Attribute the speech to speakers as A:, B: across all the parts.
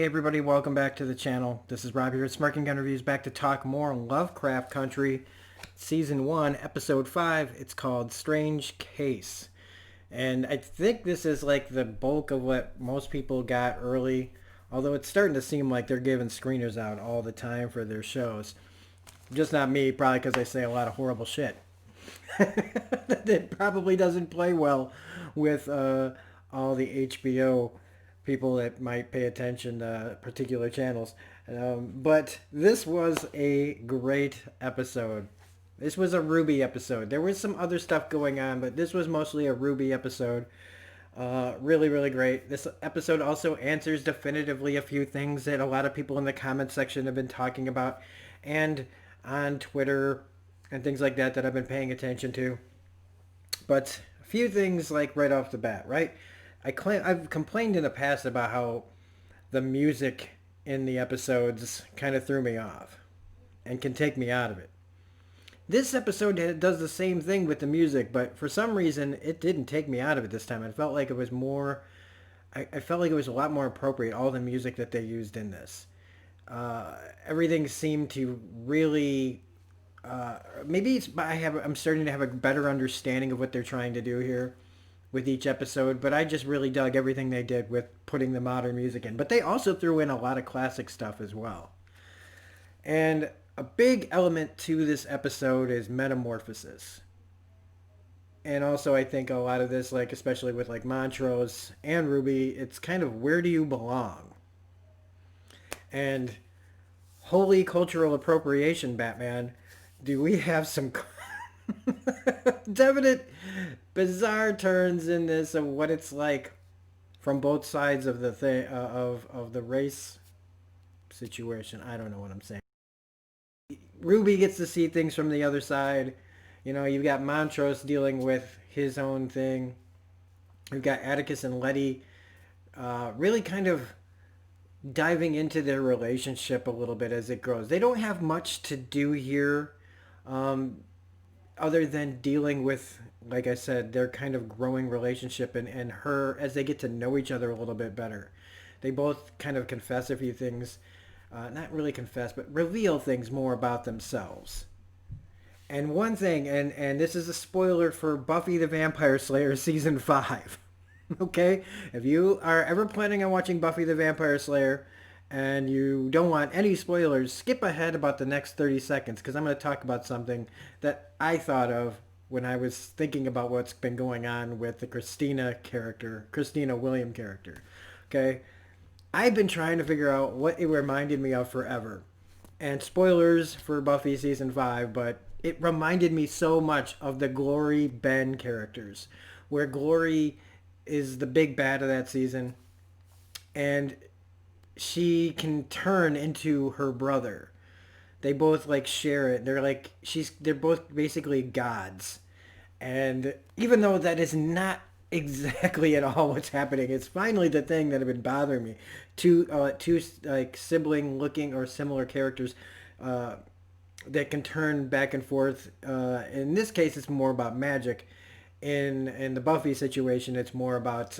A: everybody, welcome back to the channel. This is Rob here at Smirking Gun Reviews, back to talk more Lovecraft Country, Season 1, Episode 5. It's called Strange Case. And I think this is like the bulk of what most people got early, although it's starting to seem like they're giving screeners out all the time for their shows. Just not me, probably because I say a lot of horrible shit. That probably doesn't play well with all the HBO people that might pay attention to particular channels. But this was a great episode. This was a Rubi episode. There was some other stuff going on, but this was mostly a Rubi episode. Really, really great. This episode also answers definitively a few things that a lot of people in the comment section have been talking about and on Twitter and things like that that I've been paying attention to. But a few things like right off the bat, right? I've complained in the past about how the music in the episodes kind of threw me off and can take me out of it. This episode does the same thing with the music, but for some reason it didn't take me out of it this time. I felt like it was more, I felt like it was a lot more appropriate, all the music that they used in this. Everything seemed to really, maybe I'm starting to have a better understanding of what they're trying to do here with each episode, but I just really dug everything they did with putting the modern music in. But they also threw in a lot of classic stuff as well. And a big element to this episode is Metamorphosis. And also I think a lot of this, like especially with like Montrose and Rubi, it's kind of where do you belong? And holy cultural appropriation, Batman, do we have some definite bizarre turns in this of what it's like from both sides of the thing of the race situation. I don't know what I'm saying. Rubi gets to see things from the other side. You know, you've got Montrose dealing with his own thing. You've got Atticus and Leti really kind of diving into their relationship a little bit as it grows. They don't have much to do here other than dealing with, like I said, their kind of growing relationship and her as they get to know each other a little bit better. They both kind of confess a few things. Not really confess, but reveal things more about themselves. And one thing, and this is a spoiler for Buffy the Vampire Slayer Season 5. Okay? If you are ever planning on watching Buffy the Vampire Slayer and you don't want any spoilers, skip ahead about the next 30 seconds because I'm going to talk about something that I thought of when I was thinking about what's been going on with the Christina William character. Okay? I've been trying to figure out what it reminded me of forever. And spoilers for Buffy Season 5, but it reminded me so much of the Glory Ben characters, where Glory is the big bad of that season, and she can turn into her brother. They both like share it. They're both basically gods. And even though that is not exactly at all what's happening, it's finally the thing that had been bothering me. Two like sibling looking or similar characters that can turn back and forth. In this case, it's more about magic. In the Buffy situation, it's more about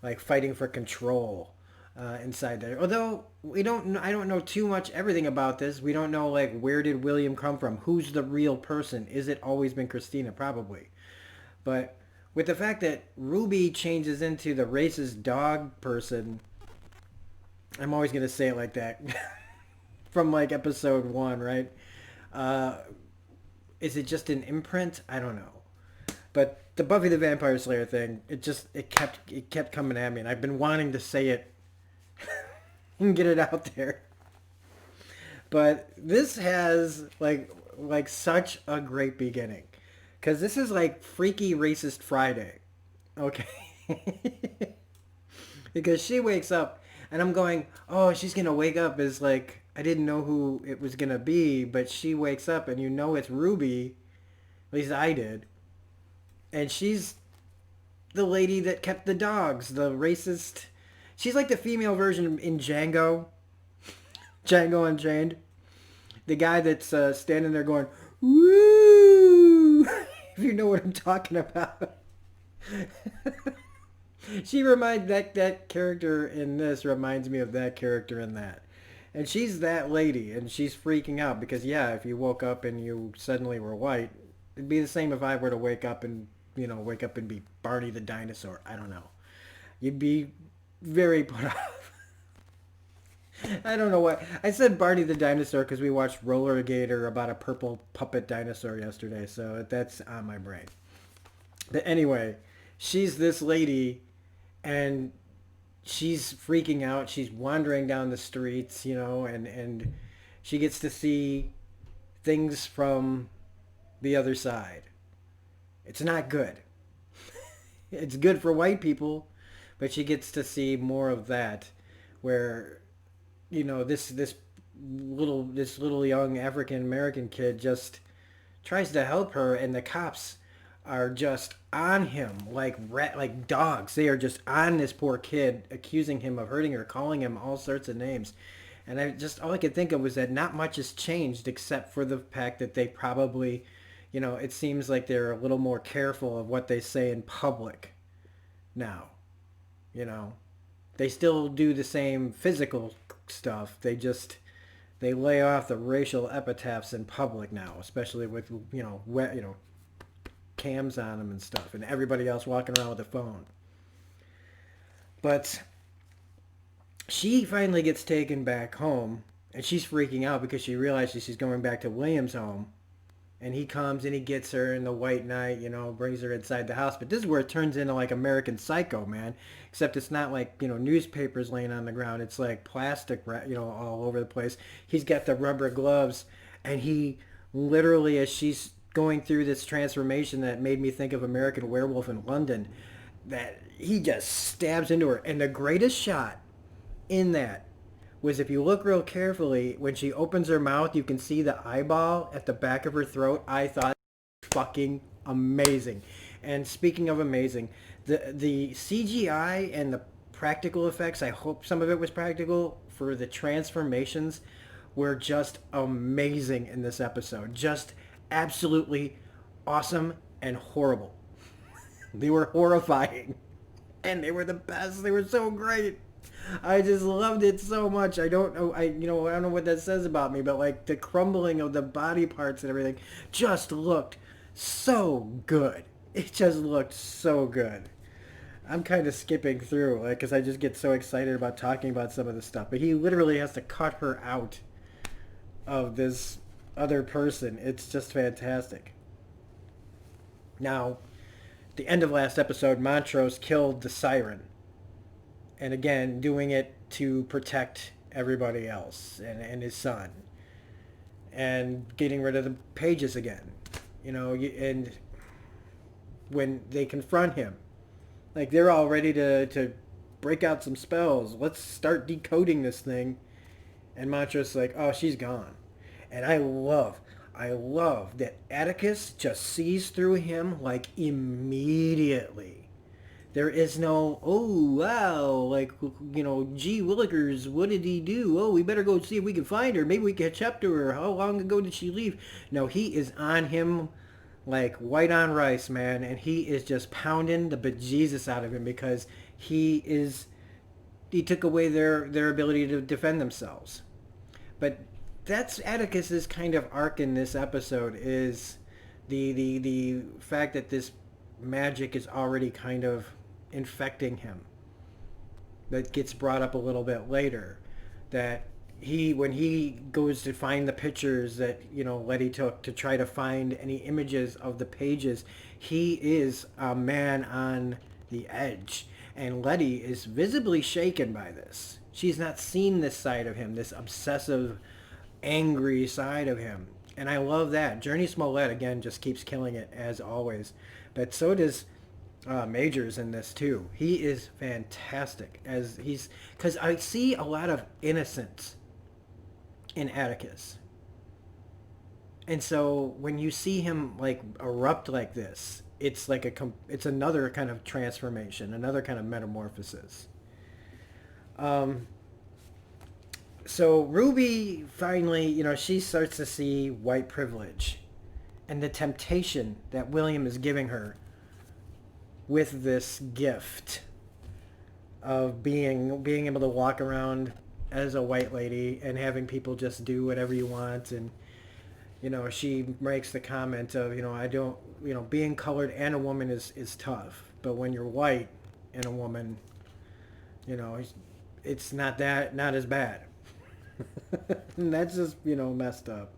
A: like fighting for control inside there. Although I don't know too much everything about this. We don't know like where did William come from? Who's the real person? Is it always been Christina? Probably, but with the fact that Rubi changes into the racist dog person, I'm always gonna say it like that from like episode 1, right? Is it just an imprint? I don't know. But the Buffy the Vampire Slayer thing, it kept coming at me, and I've been wanting to say it and get it out there. But this has like such a great beginning, because this is like Freaky Racist Friday, okay? Because she wakes up, and I'm going, oh, she's gonna wake up as like I didn't know who it was gonna be, but she wakes up, and you know it's Rubi. At least I did. And she's the lady that kept the dogs, the racist. She's like the female version in Django. Django Unchained. The guy that's standing there going, woo! If you know what I'm talking about. She reminds that character in this reminds me of that character in that. And she's that lady, and she's freaking out because, yeah, if you woke up and you suddenly were white, it'd be the same if I were to wake up and, wake up and be Barney the dinosaur. I don't know. You'd be very put off. I don't know what. I said Barney the dinosaur because we watched Roller Gator about a purple puppet dinosaur yesterday, so that's on my brain. But anyway, she's this lady, and she's freaking out. She's wandering down the streets, and she gets to see things from the other side. It's not good. It's good for white people, but she gets to see more of that, where this little young African American kid just tries to help her, and the cops are just on him like dogs. They are just on this poor kid, accusing him of hurting her, calling him all sorts of names. And all I could think of was that not much has changed except for the fact that they probably, it seems like they're a little more careful of what they say in public now. You know, they still do the same physical stuff. They lay off the racial epitaphs in public now, especially with cams on them and stuff, and everybody else walking around with a phone. But she finally gets taken back home, and she's freaking out because she realizes she's going back to William's home. And he comes and he gets her in the white knight, brings her inside the house. But this is where it turns into like American Psycho, man. Except it's not like, newspapers laying on the ground. It's like plastic, all over the place. He's got the rubber gloves, and he literally, as she's going through this transformation that made me think of American Werewolf in London, that he just stabs into her. And the greatest shot in that was, if you look real carefully, when she opens her mouth, you can see the eyeball at the back of her throat. I thought fucking amazing. And speaking of amazing, the CGI and the practical effects, I hope some of it was practical, for the transformations were just amazing in this episode. Just absolutely awesome and horrible. They were horrifying. And they were the best. They were so great. I just loved it so much. I don't know. I don't know what that says about me, but like the crumbling of the body parts and everything just looked so good. It just looked so good. I'm kind of skipping through, because I just get so excited about talking about some of this stuff. But he literally has to cut her out of this other person. It's just fantastic. Now, at the end of last episode, Montrose killed the siren. And again, doing it to protect everybody else and his son. And getting rid of the pages again. And when they confront him, like, they're all ready to break out some spells. Let's start decoding this thing. And Montrose is like, oh, she's gone. And I love that Atticus just sees through him, like, immediately. There is no, oh, wow, gee willikers, what did he do? Oh, we better go see if we can find her. Maybe we can catch up to her. How long ago did she leave? No, he is on him like white on rice, man. And he is just pounding the bejesus out of him because he took away their ability to defend themselves. But that's Atticus's kind of arc in this episode, is the fact that this magic is already kind of infecting him. That gets brought up a little bit later, that when he goes to find the pictures that Leti took to try to find any images of the pages, he is a man on the edge, and Leti is visibly shaken by this. She's not seen this side of him, this obsessive, angry side of him. And I love that. Journey Smollett, again, just keeps killing it, as always. But so does Majors in this, too. He is fantastic. Because I see a lot of innocence in Atticus. And so when you see him, erupt like this, it's it's another kind of transformation, another kind of metamorphosis. So Ruby finally, she starts to see white privilege and the temptation that William is giving her with this gift. of being able to walk around as a white lady and having people just do whatever you want. And she makes the comment of, I don't, being colored and a woman is tough, but when you're white and a woman, you know it's not as bad. And that's just messed up.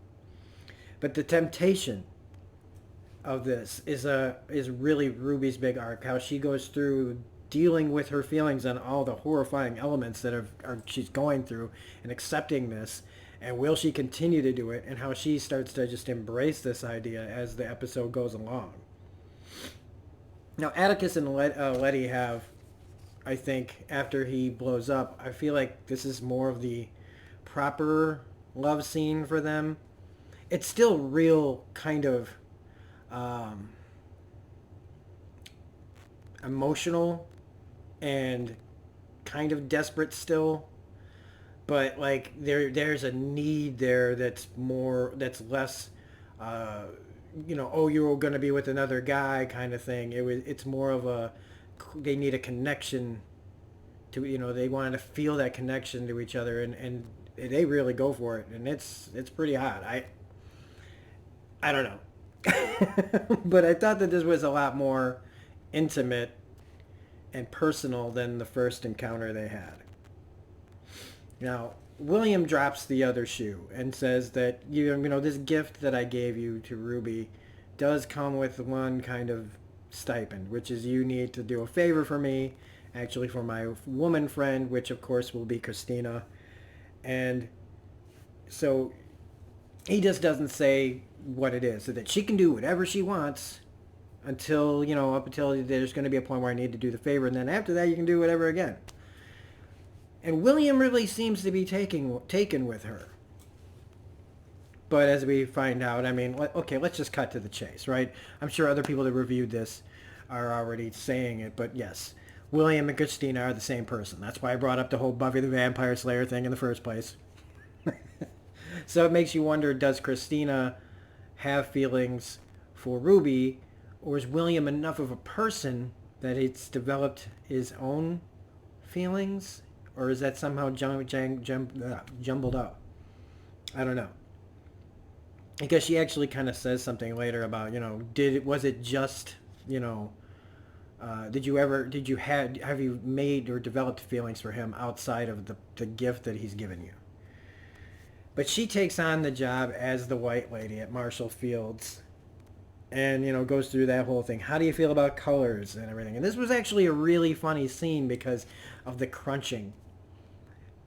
A: But the temptation of this is really Ruby's big arc. How she goes through dealing with her feelings and all the horrifying elements that she's going through, and accepting this, and will she continue to do it, and how she starts to just embrace this idea as the episode goes along. Now, Atticus and Leti have, I think, after he blows up, I feel like this is more of the proper love scene for them. It's still real kind of um, emotional and kind of desperate still, but like there's a need there that's less uh, oh, you're going to be with another guy kind of thing. It's more of a, they need a connection to, they wanted to feel that connection to each other, and they really go for it, and it's pretty hot. I don't know. But I thought that this was a lot more intimate and personal than the first encounter they had. Now, William drops the other shoe and says that, this gift that I gave you to Ruby does come with one kind of stipend, which is you need to do a favor for me, actually for my woman friend, which of course will be Christina. And so he just doesn't say what it is, so that she can do whatever she wants until, up until there's going to be a point where I need to do the favor, and then after that you can do whatever again. And William really seems to be taken with her. But as we find out, I mean, okay, let's just cut to the chase, right? I'm sure other people that reviewed this are already saying it, but yes, William and Christina are the same person. That's why I brought up the whole Buffy the Vampire Slayer thing in the first place. So it makes you wonder, does Christina have feelings for Ruby, or is William enough of a person that it's developed his own feelings, or is that somehow jumbled up? I don't know. Because she actually kind of says something later about, was it just, have you made or developed feelings for him outside of the gift that he's given you? But she takes on the job as the white lady at Marshall Fields, and goes through that whole thing. How do you feel about colors and everything? And this was actually a really funny scene because of the crunching.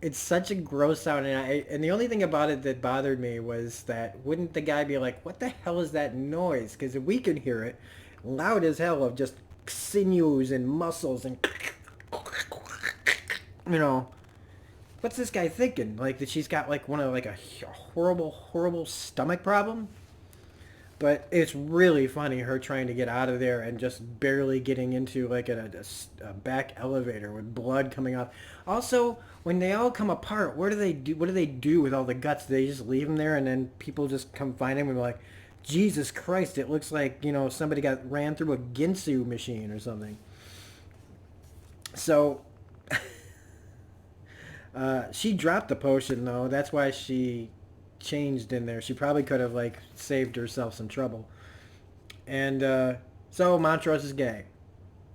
A: It's such a gross sound, and the only thing about it that bothered me was that wouldn't the guy be like, what the hell is that noise? Because we could hear it loud as hell, of just sinews and muscles and what's this guy thinking? Like, that she's got like a horrible stomach problem? But it's really funny, her trying to get out of there and just barely getting into like a back elevator with blood coming off. Also, when they all come apart, what do they do with all the guts? Do they just leave them there, and then people just come find them and be like, Jesus Christ, it looks like, somebody ran through a Ginsu machine or something. So she dropped the potion, though. That's why she changed in there. She probably could have like saved herself some trouble. And so Montrose is gay.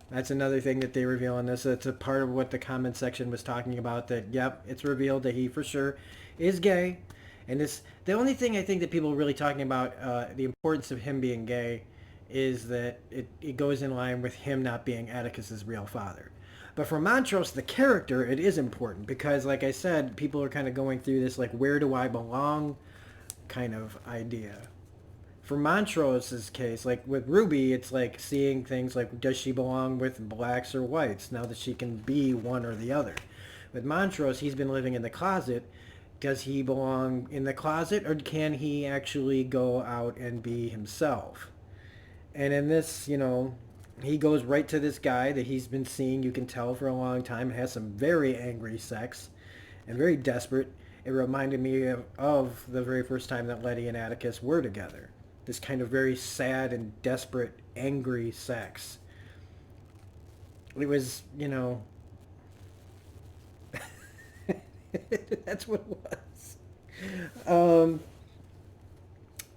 A: That's another thing that they reveal in this. It's a part of what the comment section was talking about, that yep, it's revealed that he for sure is gay. And this, the only thing I think that people are really talking about, the importance of him being gay, is that it goes in line with him not being Atticus's real father. But for Montrose, the character, it is important because, like I said, people are kind of going through this, like, where do I belong kind of idea. For Montrose's case, like with Ruby, it's like seeing things like, does she belong with blacks or whites now that she can be one or the other? With Montrose, he's been living in the closet. Does he belong in the closet, or can he actually go out and be himself? And in this, he goes right to this guy that he's been seeing, you can tell, for a long time, has some very angry sex and very desperate. It reminded me of the very first time that Leti and Atticus were together. This kind of very sad and desperate, angry sex. It was, That's what it was. Um,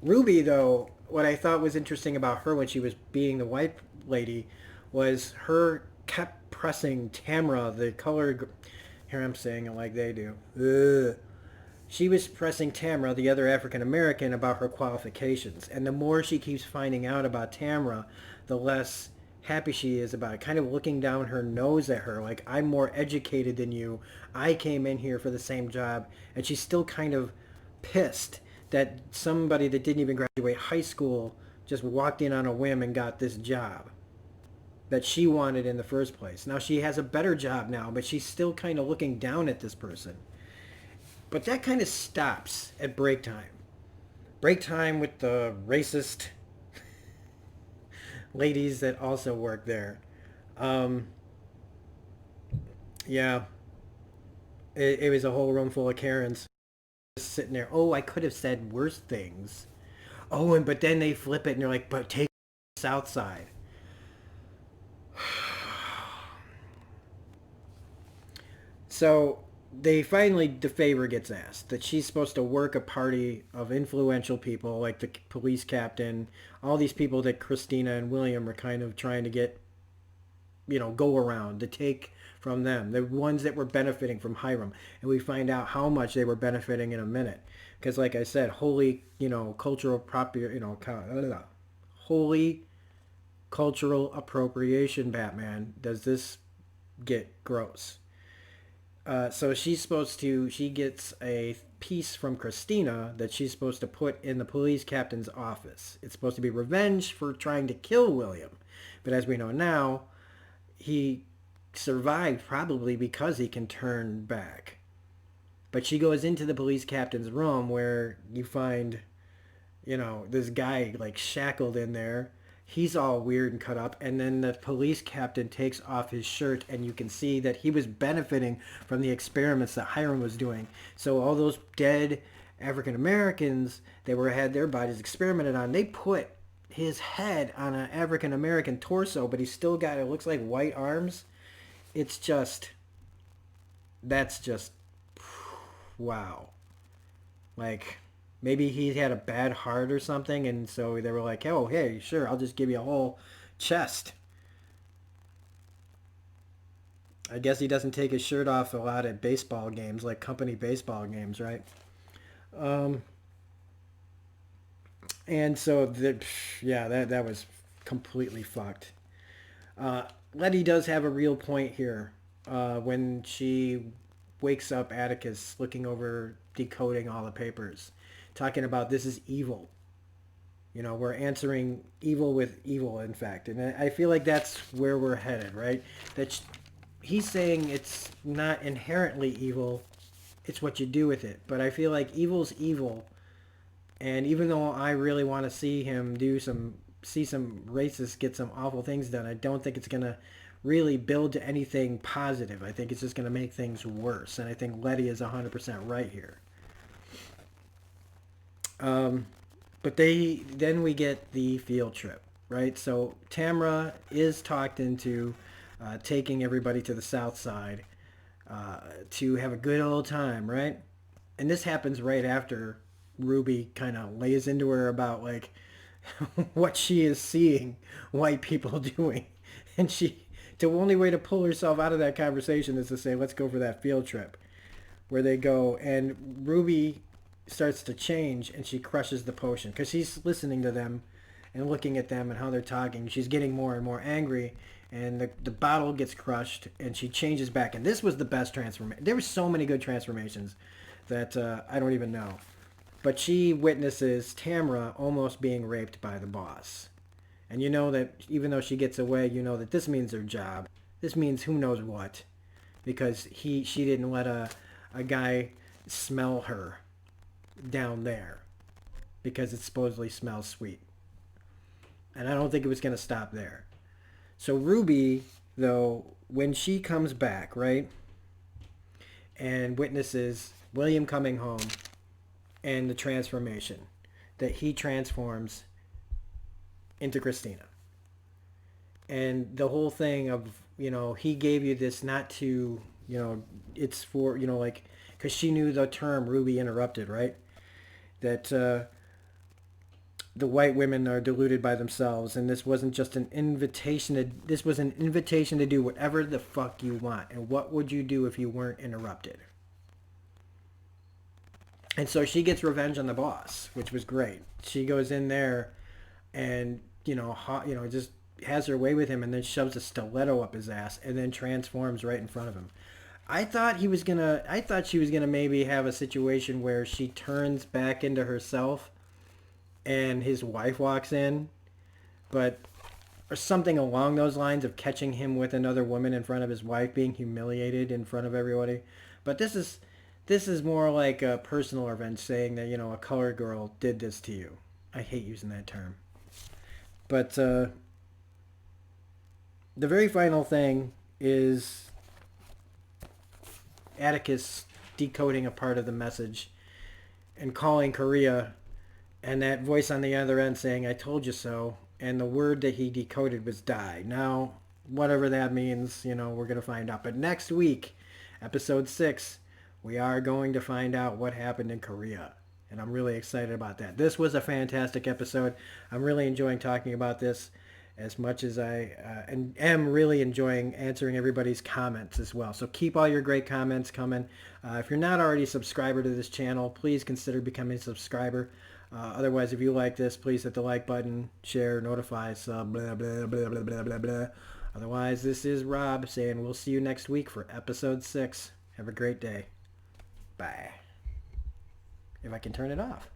A: Ruby, though, what I thought was interesting about her when she was being the white lady was her kept pressing Tamra, the colored. Here I'm saying it like they do. Ugh. She was pressing Tamra, the other African American, about her qualifications. And the more she keeps finding out about Tamra, the less happy she is about it. Kind of looking down her nose at her, like, I'm more educated than you. I came in here for the same job. And she's still kind of pissed that somebody that didn't even graduate high school just walked in on a whim and got this job that she wanted in the first place. Now she has a better job now, but she's still kind of looking down at this person. But that kind of stops at break time. Break time with the racist ladies that also work there. Um, yeah, it was a whole room full of Karens just sitting there. Oh, I could have said worse things. Oh, and but then they flip it and they're like, but take the South Side. So they finally, the favor gets asked that she's supposed to work a party of influential people like the police captain, all these people that Christina and William are kind of trying to get, go around to take from them, the ones that were benefiting from Hiram. And we find out how much they were benefiting in a minute. Because like I said, holy, cultural holy cultural appropriation, Batman. Does this get gross? So she gets a piece from Christina that she's supposed to put in the police captain's office. It's supposed to be revenge for trying to kill William. But as we know now, he survived probably because he can turn back. But she goes into the police captain's room where you find, this guy like shackled in there. He's all weird and cut up. And then the police captain takes off his shirt and you can see that he was benefiting from the experiments that Hiram was doing. So all those dead African Americans that had their bodies experimented on, they put his head on an African American torso, but he's still got, it looks like white arms. It's just, that's just, wow. Like, maybe he had a bad heart or something, and so they were like, oh, hey, sure, I'll just give you a whole chest. I guess he doesn't take his shirt off a lot at baseball games, like company baseball games, right? Um, and so, yeah, that was completely fucked. Uh, Letty does have a real point here when she wakes up Atticus looking over decoding all the papers, talking about this is evil. We're answering evil with evil, in fact. And I feel like that's where we're headed, right? That he's saying it's not inherently evil, it's what you do with it. But I feel like evil's evil. And even though I really want to see some racists get some awful things done, I don't think it's going to really build to anything positive. I think it's just going to make things worse. And I think Letty is 100% right here. But then we get the field trip, right? So Tamra is talked into taking everybody to the South Side to have a good old time, right? And this happens right after Ruby kind of lays into her about like what she is seeing white people doing, and the only way to pull herself out of that conversation is to say, let's go for that field trip, where they go, and Ruby starts to change and she crushes the potion because she's listening to them and looking at them and how they're talking. She's getting more and more angry, and the bottle gets crushed and she changes back. And this was the best transformation. There were so many good transformations that I don't even know. But she witnesses Tamra almost being raped by the boss. And you know that even though she gets away, you know that this means her job. This means who knows what. Because she didn't let a guy smell her down there. Because it supposedly smells sweet. And I don't think it was going to stop there. So Ruby, though, when she comes back, right, and witnesses William coming home and the transformation, that he transforms into Christina. And the whole thing of, he gave you this not to, it's for, like, because she knew the term Rubi interrupted, right? That the white women are deluded by themselves, and this wasn't just an invitation this was an invitation to do whatever the fuck you want. And what would you do if you weren't interrupted? And so she gets revenge on the boss, which was great. She goes in there and, just has her way with him, and then shoves a stiletto up his ass and then transforms right in front of him. I thought she was gonna maybe have a situation where she turns back into herself and his wife walks in, but or something along those lines of catching him with another woman in front of his wife, being humiliated in front of everybody. But this is more like a personal revenge, saying that, a colored girl did this to you. I hate using that term. But the very final thing is Atticus decoding a part of the message and calling Korea, and that voice on the other end saying, "I told you so." And the word that he decoded was die. Now, whatever that means, we're going to find out. But next week, episode 6, we are going to find out what happened in Korea. And I'm really excited about that. This was a fantastic episode. I'm really enjoying talking about this as much as I am really enjoying answering everybody's comments as well. So keep all your great comments coming. If you're not already a subscriber to this channel, please consider becoming a subscriber. Otherwise, if you like this, please hit the like button, share, notify, sub, blah, blah, blah, blah, blah, blah, blah. Otherwise, this is Rob saying we'll see you next week for episode 6. Have a great day. Bye. If I can turn it off.